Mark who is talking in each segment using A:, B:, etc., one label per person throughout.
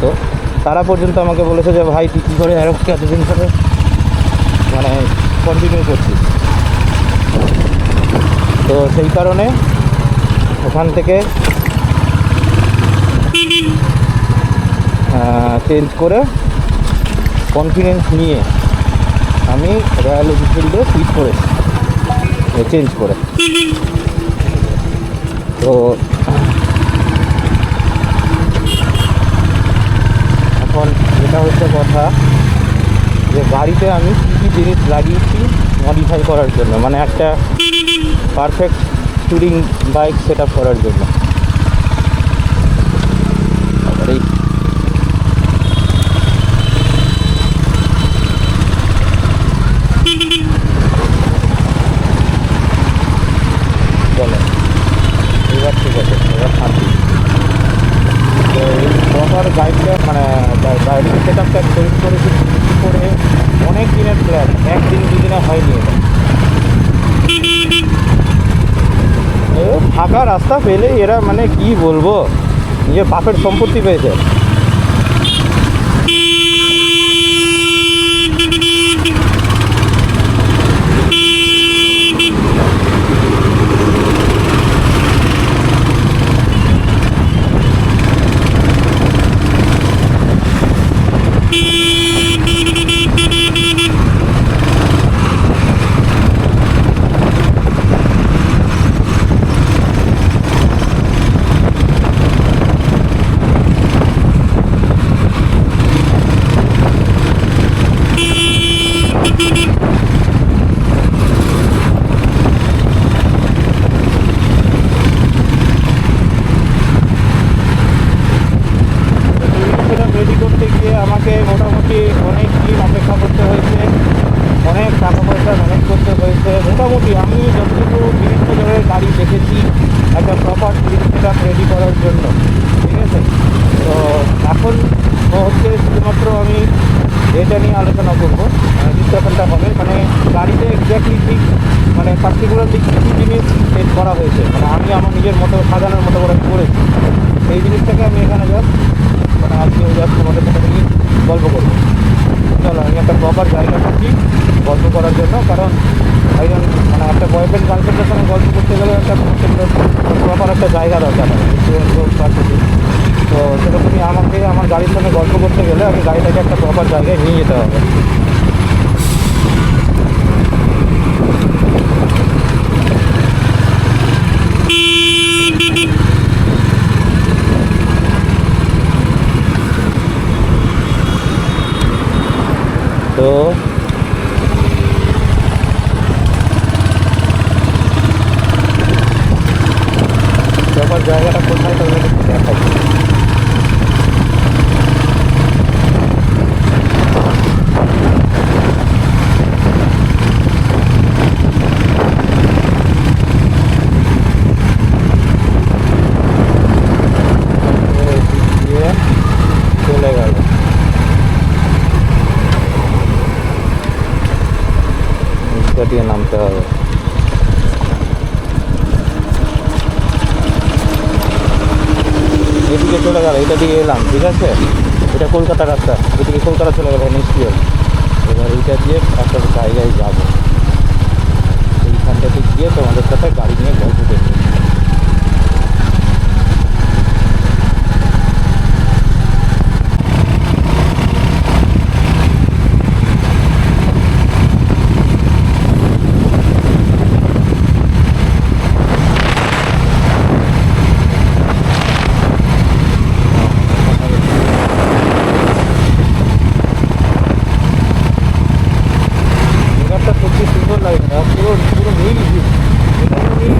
A: হতো, তারা পর্যন্ত আমাকে বলেছে যে ভাই তুই কী করে এতদিন ধরে মানে কন্টিনিউ করছিস। তো সেই কারণে ওখান থেকে চেঞ্জ করে কনফিডেন্স নিয়ে আমি রয়্যাল এনফিল্ডে সুইচ করেছি, চেঞ্জ করে। তো এখন যেটা হচ্ছে কথা যে গাড়িতে আমি কী কী জিনিস লাগিয়েছি মডিফাই করার জন্য, মানে একটা perfect touring bike set up করার জন্য। এই চলো এবার ঠিক আছে, এবার শান্তি। তো এই প্রপার গাইডটা মানে গাইডের সেট আপটা তৈরি করেছি করে অনেক দিনের প্ল্যান, একদিন দুদিনে হয়নি। ফাঁকা রাস্তা পেলে এরা মানে কি বলবো, নিজের বাপের সম্পত্তি পেয়েছে। রেডি করতে গিয়ে আমাকে মোটামুটি অনেক দিন অপেক্ষা করতে হয়েছে, অনেক টাকা পয়সা ম্যানেজ করতে হয়েছে। মোটামুটি আমি যতটুকু বিভিন্ন ধরনের গাড়ি দেখেছি একটা proper touring set up ready করার জন্য, ঠিক আছে। তো এখন হচ্ছে শুধুমাত্র আমি এটা নিয়ে আলোচনা করবো, ডিসকাশনটা হবে মানে গাড়িতে এক্স্যাক্টলি ঠিক মানে পার্টিকুলারলি কী কী জিনিস সেট করা হয়েছে, মানে আমি আমার নিজের মতো সাজানোর মতো করে করেছি, সেই জিনিসটাকে আমি এখানে মানে আজকে তোমাদের সাথে নিয়ে গল্প করবো। চলো আমি একটা প্রপার জায়গা করছি গল্প করার জন্য, কারণ একজন মানে একটা বয়ফ্রেন্ড গার্লফ্রেন্ডের সঙ্গে গল্প করতে গেলে একটা প্রপার একটা জায়গা দরকার হয়। তো সেটা তুমি আমাকে আমার গাড়ির সঙ্গে গল্প করতে গেলে আমি গাড়িটাকে একটা প্রপার জায়গায় নিয়ে যেতে হবে। তো প্রপার জায়গাটা কোথায় তাহলে দেখাই। চলে গেল দিয়ে নামতে হবে। এদিকে চলে গেল, এটা দিকে এলাম, ঠিক আছে। এটা কলকাতা রাস্তা, এদিকে কলকাতা চলে গেল নিশ্চয়। এবার এইটা দিয়ে একটা জায়গায় যাবো, এইখানটাতে গিয়ে তোমাদের সাথে গাড়ি নিয়ে গল্প করবো। পুরো নীল, পুরো নীল।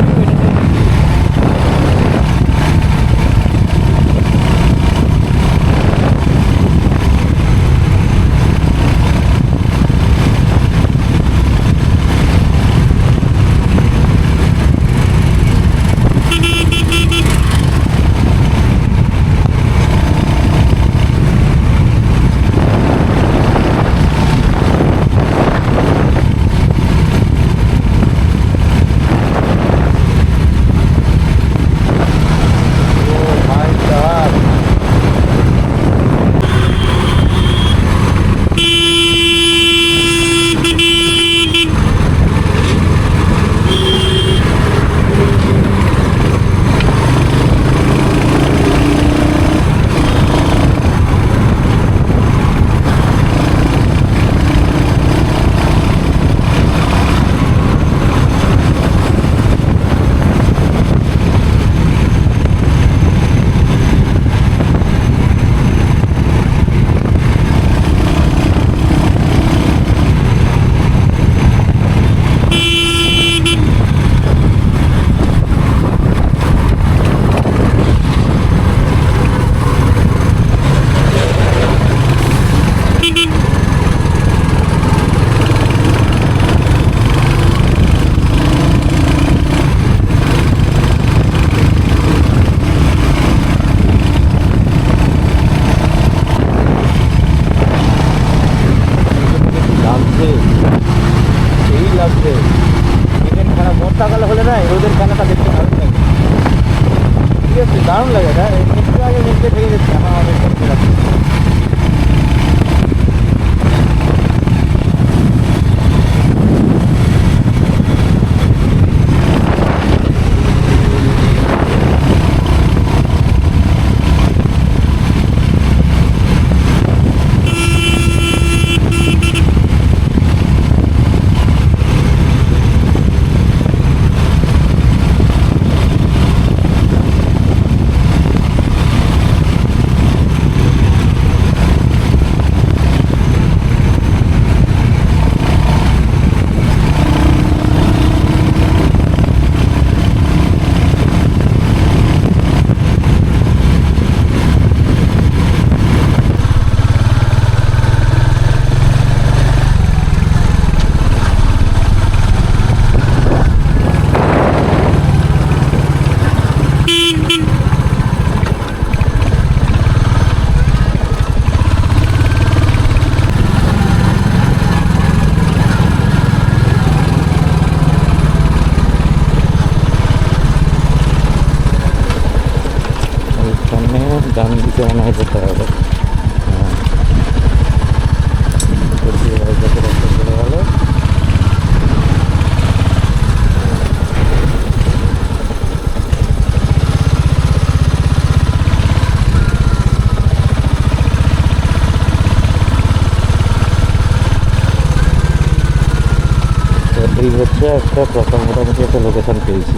A: নিচে একটা প্রথম মোটামুটি একটা লোকেশন পেয়েছি।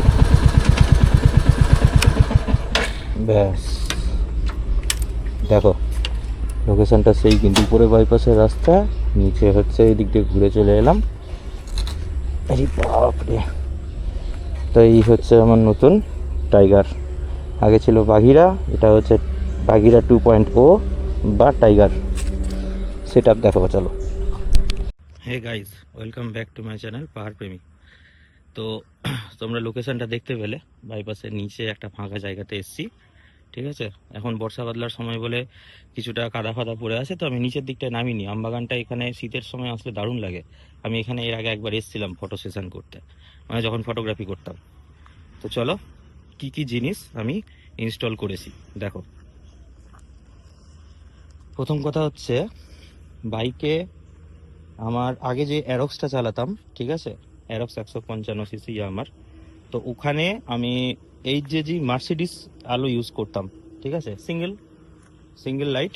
A: ব্যাস দেখো লোকেশনটা সেই, কিন্তু উপরে বাইপাসের রাস্তা, নিচে হচ্ছে এই দিক দিয়ে ঘুরে চলে এলাম। আরে বাপরে! তো এই হচ্ছে আমার নতুন টাইগার। আগে ছিল বাঘিরা, এটা হচ্ছে বাঘিরা 2.0 বা টাইগার। সেট আপ দেখো, চলো। Hey guys, welcome back to my channel পাহাড় প্রেমী। তো তোমরা লোকেশনটা দেখতে পেলে, বাইপাসের নিচে একটা ফাঁকা জায়গাতে এসছি। ঠিক আছে, এখন বর্ষা বাদলার সময় বলে কিছুটা কাদা ফাদা পড়ে আছে, তো আমি নিচের দিকটায় নামিনি। আমবাগানটা এখানে শীতের সময় আসলে দারুণ লাগে। আমি এখানে এর আগে একবার এসেছিলাম ফটো সেশন করতে, মানে যখন ফটোগ্রাফি করতাম। তো চলো কি কি জিনিস আমি ইনস্টল করেছি দেখো। প্রথম কথা হচ্ছে, বাইকে আমার আগে যে অ্যারক্সটা চালাতাম, ঠিক আছে, অ্যারক্স 155cc আমার, তো ওখানে আমি এইচজেজি মার্সিডিস আলো ইউজ করতাম। ঠিক আছে, সিঙ্গেল লাইট।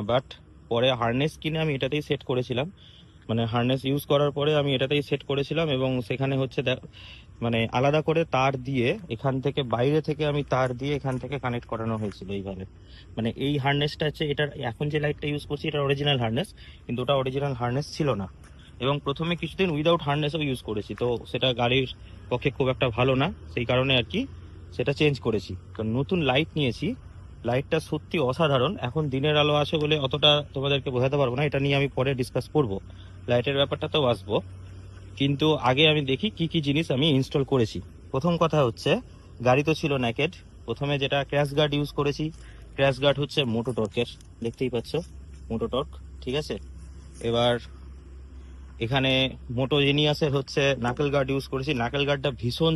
A: বাট পরে হার্নেস কিনে আমি এটাতেই সেট করেছিলাম, মানে হার্নেস ইউজ করার পরে আমি এটাতেই সেট করেছিলাম। এবং সেখানে হচ্ছে মানে আলাদা করে তার দিয়ে, এখান থেকে বাইরে থেকে আমি তার দিয়ে এখান থেকে কানেক্ট করানো হয়েছিল এইভাবে। মানে এই হার্নেসটা হচ্ছে, এটার এখন যে লাইটটা ইউজ করছি এটা অরিজিনাল হার্নেস, কিন্তু ওটা অরিজিনাল হার্নেস ছিল না। এবং প্রথমে কিছুদিন উইদাউট হার্নেসও ইউজ করেছি, তো সেটা গাড়ির পক্ষে খুব একটা ভালো না, সেই কারণে আর কি সেটা চেঞ্জ করেছি। তো নতুন লাইট নিয়েছি, লাইটটা সত্যি অসাধারণ। এখন দিনের আলো আছে বলে অতটা তোমাদেরকে বোঝাতে পারবো না, এটা নিয়ে আমি পরে ডিসকাস করব, লাইটের ব্যাপারটাতেও আসবো। কিন্তু আগে আমি দেখি কি কি জিনিস আমি ইনস্টল করেছি। প্রথম কথা হচ্ছে, গাড়ি তো ছিল নেকেড। প্রথমে যেটা ক্র্যাশ গার্ড ইউজ করেছি, ক্র্যাশ গার্ড হচ্ছে মোটোটর্কের, দেখতেই পাচ্ছ মোটোটর্ক। ঠিক আছে, এবার এখানে মোটো জিনিয়াসের হচ্ছে নাকেল গার্ড ইউজ করেছি। নাকেল গার্ডটা ভীষণ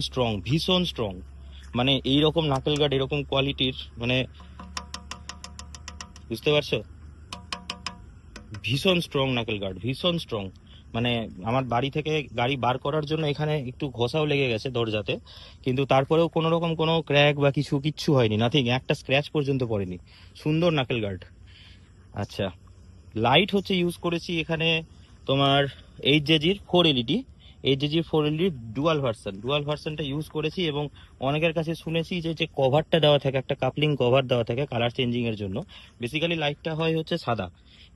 A: স্ট্রং, মানে এইরকম নাকেল গার্ড এরকম কোয়ালিটির, মানে বুঝতে পারছো, ভীষণ স্ট্রং নাকেল গার্ড, ভীষণ স্ট্রং। মানে আমার বাড়ি থেকে গাড়ি বার করার জন্য এখানে একটু ঘষাও লেগে গেছে দরজাতে, কিন্তু তারপরেও কোনো রকম কোনো ক্র্যাক বা কিচ্ছু হয়নি, নাথিং, একটা স্ক্র্যাচ পর্যন্ত পড়েনি। সুন্দর নাকেল গার্ড। আচ্ছা, লাইট হচ্ছে ইউজ করেছি এখানে তোমার এইচজেজির 4 LED, এইচজেজির 4 LED ডুয়াল ভার্সনটা ইউজ করেছি। এবং অনেকের কাছে শুনেছি যে যে কভারটা দেওয়া থাকে, একটা কাপলিং কভার দেওয়া থাকে কালার চেঞ্জিং এর জন্য। বেসিক্যালি লাইটটা হয় হচ্ছে সাদা,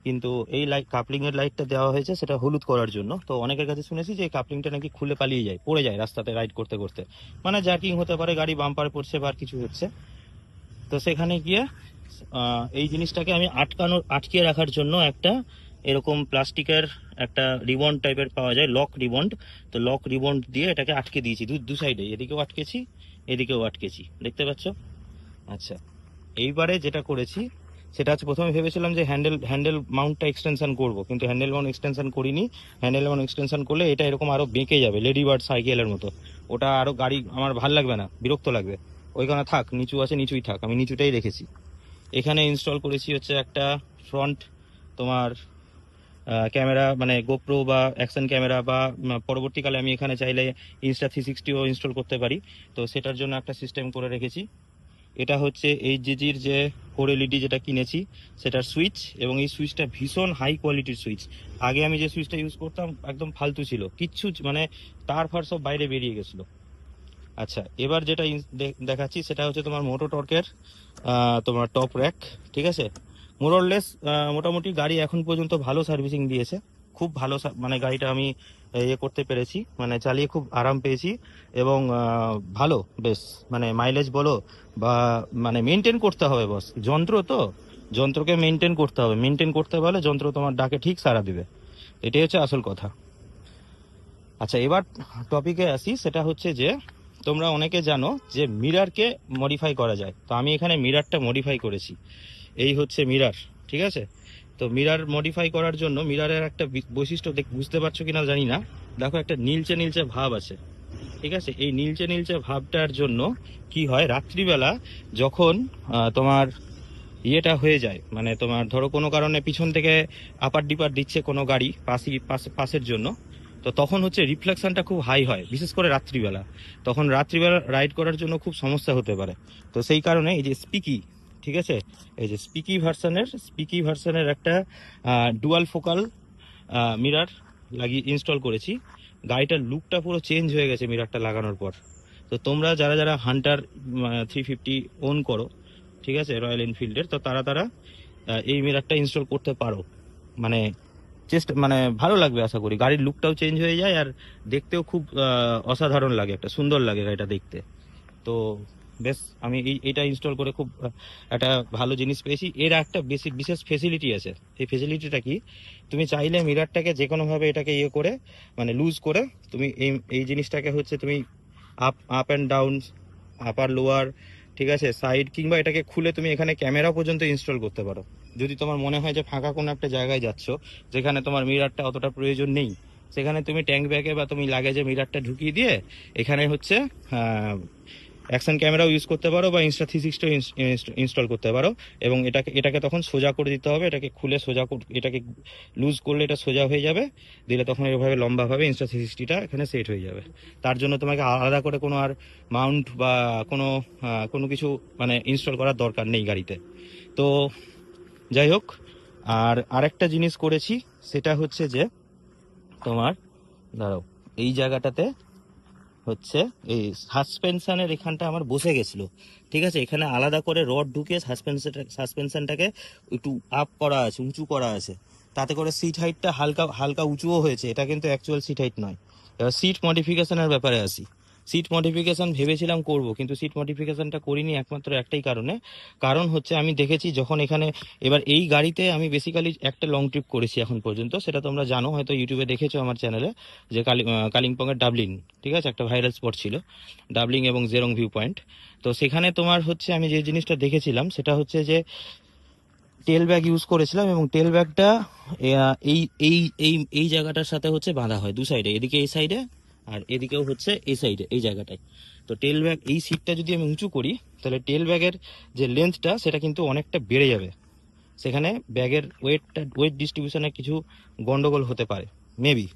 A: কিন্তু এই লাইট কাপলিং এর লাইটটা দেওয়া হয়েছে সেটা হলুদ করার জন্য। তো অনেকের কাছে শুনেছি যে এই কাপলিংটা নাকি খুলে পালিয়ে যায়, পড়ে যায় রাস্তাতে রাইড করতে করতে, মানে জার্কিং হতে পারে, গাড়ি বাম্পার পড়ছে বা কিছু হচ্ছে। তো সেখানে গিয়ে এই জিনিসটাকে আমি আটকে রাখার জন্য একটা এরকম প্লাস্টিকের একটা রিবন্ড টাইপের পাওয়া যায়, লক রিবন্ড। তো লক রিবন্ড দিয়ে এটাকে আটকে দিয়েছি দু সাইডে, এদিকেও আটকেছি এদিকেও আটকেছি, দেখতে পাচ্ছ। আচ্ছা, এইবারে যেটা করেছি সেটা হচ্ছে, প্রথমে ভেবেছিলাম যে হ্যান্ডেল মাউন্টটা এক্সটেনশন করব, কিন্তু হ্যান্ডেল মাউন্ট এক্সটেনশন করিনি। হ্যান্ডেল মাউন্ট এক্সটেনশন করলে এটা এরকম আরো বেঁকে যাবে, লেডি বার্ড সাইকেলের মতো। ওটা আরো গাড়ি আমার ভাল লাগবে না, বিরক্ত লাগবে। ওইখানে থাক, নিচু আছে নিচুই থাক, আমি নিচুটাই রেখেছি। এখানে ইনস্টল করেছি হচ্ছে একটা ফ্রন্ট তোমার ক্যামেরা, মানে গোপ্রো বা অ্যাকশন ক্যামেরা, বা পরবর্তীকালে আমি এখানে চাইলে Insta360ও ইনস্টল করতে পারি, তো সেটার জন্য একটা সিস্টেম করে রেখেছি। এটা হচ্ছে এইচজেজির যে 4 LED যেটা কিনেছি সেটার সুইচ, এবং এই সুইচটা ভীষণ হাই কোয়ালিটির সুইচ। আগে আমি যে সুইচটা ইউজ করতাম একদম ফালতু ছিল, কিচ্ছু মানে তার ফার সব বাইরে বেরিয়ে গেছিলো। আচ্ছা, এবার যেটা দেখাচ্ছি সেটা হচ্ছে তোমার মোটোটর্কের তোমার টপ র্যাক। ঠিক আছে, মোরলেস মোটামুটি গাড়ি এখন পর্যন্ত ভালো সার্ভিসিং দিয়েছে, খুব ভালো মানে গাড়িটা আমি ইয়ে করতে পেরেছি, মানে চালিয়ে খুব আরাম পেয়েছি। এবং ভালো বেশ, মানে মাইলেজ বলো বা, মানে মেনটেন করতে হবে বস, যন্ত্রকে মেনটেন করতে হবে, মেনটেন করতে পারলে যন্ত্র তোমার ডাকে ঠিক সাড়া দিবে, এটাই হচ্ছে আসল কথা। আচ্ছা, এবার টপিকে আসি, সেটা হচ্ছে যে তোমরা অনেকে জানো যে মিরারকে মডিফাই করা যায়, তো আমি এখানে মিরারটা মডিফাই করেছি। এই হচ্ছে মিরার, ঠিক আছে। তো মিরার মডিফাই করার জন্য মিরারের একটা বৈশিষ্ট্য বুঝতে পারছো কিনা জানি না, দেখো একটা নীলচে ভাব আছে। ঠিক আছে, এই নীলচে ভাবটার জন্য কি হয়, রাত্রিবেলা যখন তোমার ইয়েটা হয়ে যায়, মানে তোমার ধরো কোনো কারণে পিছন থেকে আপার ডিপার দিচ্ছে কোনো গাড়ি পাশের জন্য, তো তখন হচ্ছে রিফ্লেকশনটা খুব হাই হয়, বিশেষ করে রাত্রিবেলা। তখন রাত্রিবেলা রাইড করার জন্য খুব সমস্যা হতে পারে। তো সেই কারণে এই যে স্পিকি, ঠিক আছে, এই যে স্পিকি ভার্সনের একটা ডুয়াল ফোকাল মিরার ইনস্টল করেছি। গাড়িটার লুকটা পুরো চেঞ্জ হয়ে গেছে মিরারটা লাগানোর পর। তো তোমরা যারা যারা হান্টার 350 ওন করো, ঠিক আছে, রয়্যাল এনফিল্ডের, তো তারা তারা এই মিরারটা ইনস্টল করতে পারো। মানে চেষ্টা, মানে ভালো লাগবে আশা করি। গাড়ির লুকটাও চেঞ্জ হয়ে যায় আর দেখতেও খুব অসাধারণ লাগে, একটা সুন্দর লাগে গাড়িটা দেখতে। তো বেশ, আমি এইটা ইনস্টল করে খুব একটা ভালো জিনিস পেয়েছি। এর একটা বিশেষ ফেসিলিটি আছে। এই ফেসিলিটিটা কি, তুমি চাইলে মিরারটাকে যে কোনোভাবে এটাকে ইয়ে করে, মানে লুজ করে, তুমি এই জিনিসটাকে হচ্ছে তুমি up and down, upper lower, ঠিক আছে, সাইড, কিংবা এটাকে খুলে তুমি এখানে ক্যামেরা পর্যন্ত ইনস্টল করতে পারো। যদি তোমার মনে হয় যে ফাঁকা কোনো একটা জায়গায় যাচ্ছ যেখানে তোমার মিরারটা অতটা প্রয়োজন নেই, সেখানে তুমি ট্যাঙ্ক ব্যাগে বা তুমি লাগেজে মিরারটা ঢুকিয়ে দিয়ে এখানে হচ্ছে অ্যাকশন ক্যামেরাও ইউজ করতে পারো বা Insta360 ইনস্টল করতে পারো। এবং এটাকে তখন সোজা করে দিতে হবে। এটাকে খুলে এটাকে লুজ করলে এটা সোজা হয়ে যাবে, দিলে তখন এভাবে লম্বাভাবে Insta360টা এখানে সেট হয়ে যাবে। তার জন্য তোমাকে আলাদা করে কোনো আর মাউন্ট বা কোনো কিছু মানে ইনস্টল করার দরকার নেই গাড়িতে। তো যাই হোক, আর আরেকটা জিনিস করেছি, সেটা হচ্ছে যে তোমার, দাঁড়াও, এই জায়গাটাতে হচ্ছে এই সাসপেনশনের এখানটা আমার বসে গেছিল, ঠিক আছে। এখানে আলাদা করে রড ঢুকিয়ে সাসপেনশনটাকে একটু আপ করা আছে, উঁচু করা আছে, তাতে করে সিট হাইটটা হালকা হালকা উঁচুও হয়েছে। এটা কিন্তু অ্যাকচুয়াল সিট হাইট নয়। এবার সিট মডিফিকেশনের ব্যাপারে আসি। সিট মডিফিকেশন ভেবেছিলাম করব, কিন্তু সিট মডিফিকেশনটা করিনি একমাত্র একটাই কারণ হচ্ছে আমি দেখেছি যখন এখানে, এবার এই গাড়িতে আমি বেসিক্যালি একটা লং ট্রিপ করেছি এখন পর্যন্ত, সেটা তোমরা জানো, হয়তো ইউটিউবে দেখেছো আমার চ্যানেলে, যে কালিম্পংয়ের ডাবলিং, ঠিক আছে, একটা ভাইরাল স্পট ছিল ডাবলিং এবং জেরং ভিউ পয়েন্ট। তো সেখানে তোমার হচ্ছে আমি যে জিনিসটা দেখেছিলাম সেটা হচ্ছে যে টেল ব্যাগ ইউজ করেছিলাম, এবং টেল ব্যাগটা এই এই এই এই জায়গাটার সাথে হচ্ছে বাঁধা হয় দু সাইডে, এদিকে এই সাইডে আর এদিকেও হচ্ছে এই সাইডে, এই জায়গাটায়। তো টেল ব্যাগ, এই সিটটা যদি আমি উঁচু করি, তাহলে টেল ব্যাগের যে লেন্থটা সেটা কিন্তু অনেকটা বেড়ে যাবে। সেখানে ব্যাগের ওয়েট ডিস্ট্রিবিউশনে কিছু গন্ডগোল হতে পারে মেবি।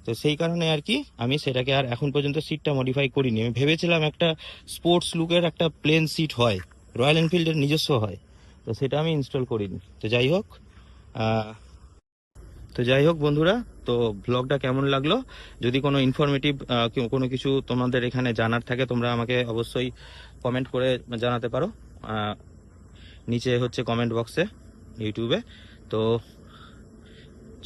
A: তো সেই কারণে আর কি আমি সেটাকে আর এখন পর্যন্ত সিটটা মডিফাই করিনি। আমি ভেবেছিলাম একটা স্পোর্টস লুকের একটা প্লেন সিট হয়, রয়্যাল এনফিল্ডের নিজস্ব হয়, তো সেটা আমি ইনস্টল করিনি। তো যাই হোক বন্ধুরা, তো ব্লগটা কেমন লাগলো, যদি কোনো ইনফরমেটিভ কোনো কিছু তোমাদের এখানে জানার থাকে, তোমরা আমাকে অবশ্যই কমেন্ট করে জানাতে পারো নিচে হচ্ছে কমেন্ট বক্সে ইউটিউবে। তো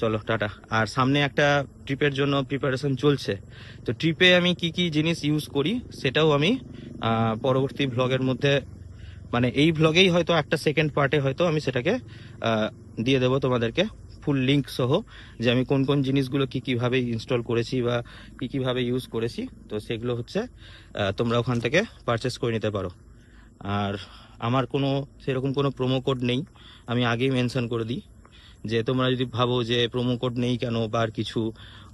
A: চলো টাটা। আর সামনে একটা ট্রিপের জন্য প্রিপারেশন চলছে, তো ট্রিপে আমি কি কি জিনিস ইউজ করি সেটাও আমি পরবর্তী ভ্লগের মধ্যে, মানে এই ভ্লগেই হয়তো একটা সেকেন্ড পার্টে হয়তো আমি সেটাকে দিয়ে দেবো তোমাদেরকে ফুল লিঙ্ক সহ, যে আমি কোন কোন জিনিসগুলো কিভাবে ইনস্টল করেছি বা কিভাবে ইউজ করেছি। তো সেগুলো হচ্ছে তোমরা ওখান থেকে পারচেস করে নিতে পারো। আর আমার কোনো সেরকম কোনো প্রোমো কোড নেই, আমি আগেই মেনশন করে দিই, যে তোমরা যদি ভাবো যে প্রোমো কোড নেই কেন বা আর কিছু,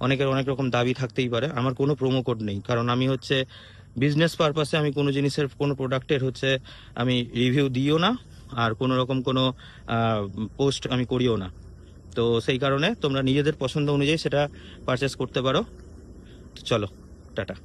A: অনেকের অনেক রকম দাবি থাকতেই পারে। আমার কোনো প্রোমো কোড নেই, কারণ আমি হচ্ছে বিজনেস পারপাসে আমি কোনো জিনিসের, কোনো প্রোডাক্টের হচ্ছে আমি রিভিউ দিও না, আর কোনো রকম কোনো পোস্ট আমি করিও না। তো সেই কারণে তোমরা নিজেদের পছন্দ অনুযায়ী সেটা পারচেস করতে পারো। তো চলো টাটা।